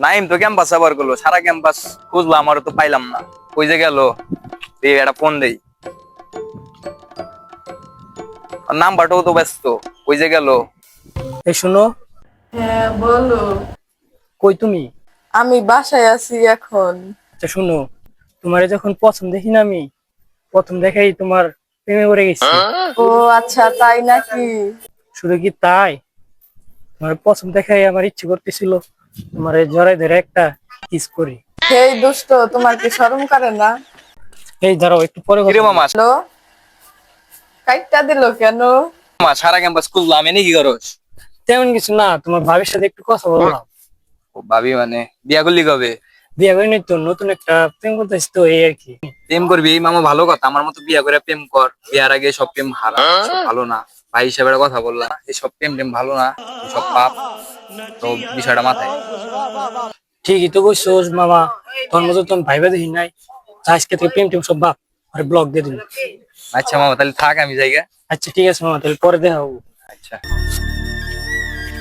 নাইম তো ক্যাম্পাস আবার করলো, সারা ক্যাম্পাস খুঁজলাম, আমারও তো পাইলাম না। কই যে গেল? এই একটা ফোন দেই, নাম্বারটাও তো ব্যস্ত। কই যে গেল? এই শোনো। হ্যাঁ বলো। কই তুমি? আমি বাসায় আছি এখন। আচ্ছা শোনো, তোমার যখন পছন্দ দেখি না আমি, প্রথম দেখাই তোমার প্রেমে পড়ে গেছি। ও আচ্ছা, তাই নাকি? শুধু কি তাই, তোমার পছন্দ দেখাই আমার ইচ্ছে করতেছিল তোমার জড়াই ধরে একটা কিস করি। হেই দুষ্ট, তোমার কি শরম করে না? এই দাঁড়াও, একটু পরে কথা কিরে বলবো। মামা? হ্যালো, কাইটটা দিল কেন? মামা সারা ক্যাম্পাস খুঁজলাম, এনে কি করস? তেমন কিছু না, তোমার ভাবির সাথে একটু কথা বললাম। ও ভাবি মানে বিয়া করলি কবে? বিয়ে করে নি তো, নতুন একটা প্রেম করতেছি তো, এই আর কি। প্রেম করবি মামা, ভালো কথা। আমার মতো বিয়া করে প্রেম কর, বিয়ার আগে সব প্রেম হারা, সব ভালো না। ভাই হিসেবে একটা কথা বললাম, এসব প্রেম টেম ভালো না, সব পাপ। তো বিষয়টা মাথায়। ঠিকই তো বলছো মামা, তোর মতো তো আমি ভাইবা দেখি নাই। আজকে থেকে প্রেম টেম সব বাপ, আরে ব্লক দিয়ে দিবি। আচ্ছা মামা, তাহলে থাক, আমি জায়গা। আচ্ছা ঠিক আছে মামা, তাহলে পরে দেখা হবো। আচ্ছা।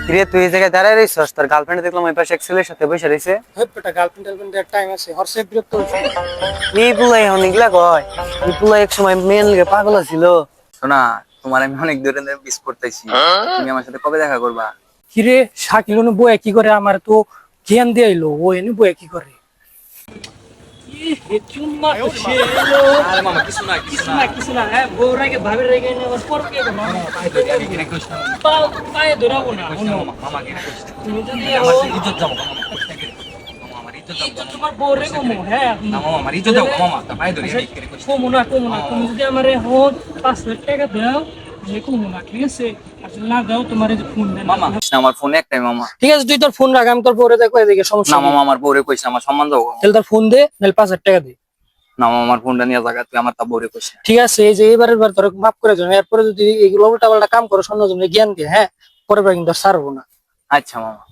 কিরে তুই এই জায়গায় দাঁড়ায় রইছস? তোর গার্লফ্রেন্ড দেখলাম ওই পাশে এক ছেলের সাথে বসে রইছে। বেটা গার্লফ্রেন্ড টার্লফ্রেন্ড টাইম আছে, হরসে বিরক্ত হইছে। এই পুলাই এখন এগুলা কয়? এই পুলাই এক সময় মেয়ের লিগে পাগল ছিল। শোনা, তোমার আমি অনেক দূরে মিস করতেছি। তুমি আমার সাথে কবে দেখা করবা? কিরে শাকিল অনু বয়ে কি করে, আমার তো জ্ঞান দিয়ে আইলো, ও এনে বয়ে কি করে? আরে মামা কিছু না, কিছু না, হ্যাঁ বউ রেগে ভাবের রেগে এনে ওর পর কে করবো? পায়ে ধরাবো না। তুমি যদি আমার ইজ্জত যাবো মামা, মামা আমার ইজ্জত যাবো। তোমার বউ রেগে মো, হ্যাঁ না মামা আমার ইজ্জত যাবো মামা, তা পায়ে ধরি। কমো না, কমো না। তুমি যদি আমার এখন 5 লাখ টাকা দাও, যে কমো না, ঠিক আছে? আর যদি না দাও তোমার এই যে ফোন দেন মামা না, আমার ফোনে একটাই মামা। ঠিক আছে, তুই তোর ফোন রাখ, আমি তোর পরে দেখো এদিকে সমস্যা না নেই। মামা, আমার বউরে কইছে আমার সম্মান যাবো। তাহলে তোর ফোন দে, নাহলে 5 হাজার টাকা দে। না মামা, আমার ফোনটা নিয়ে জায়গা, তুই আমার তা বউরে কইছে। ঠিক আছে, এই যে এবারের বার তোর মাফ করে দেবো, এরপরে যদি এইগুলো উল্টা পাল্টা কাম করো, অন্য জনের জ্ঞান দিয়ে, হ্যাঁ পরের বার কিন্তু আর ছাড়বো না। আচ্ছা মামা।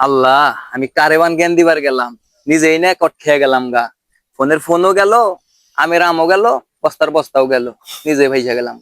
আল্লাহ, আমি কারেবান জ্ঞান দিবার গেলাম, নিজেই না কট খেয়ে গেলাম গা। ফোনের ফোনও গেল, আমের আমও গেল, বস্তার বস্তাও গেল, নিজে ভাইসা গেলাম।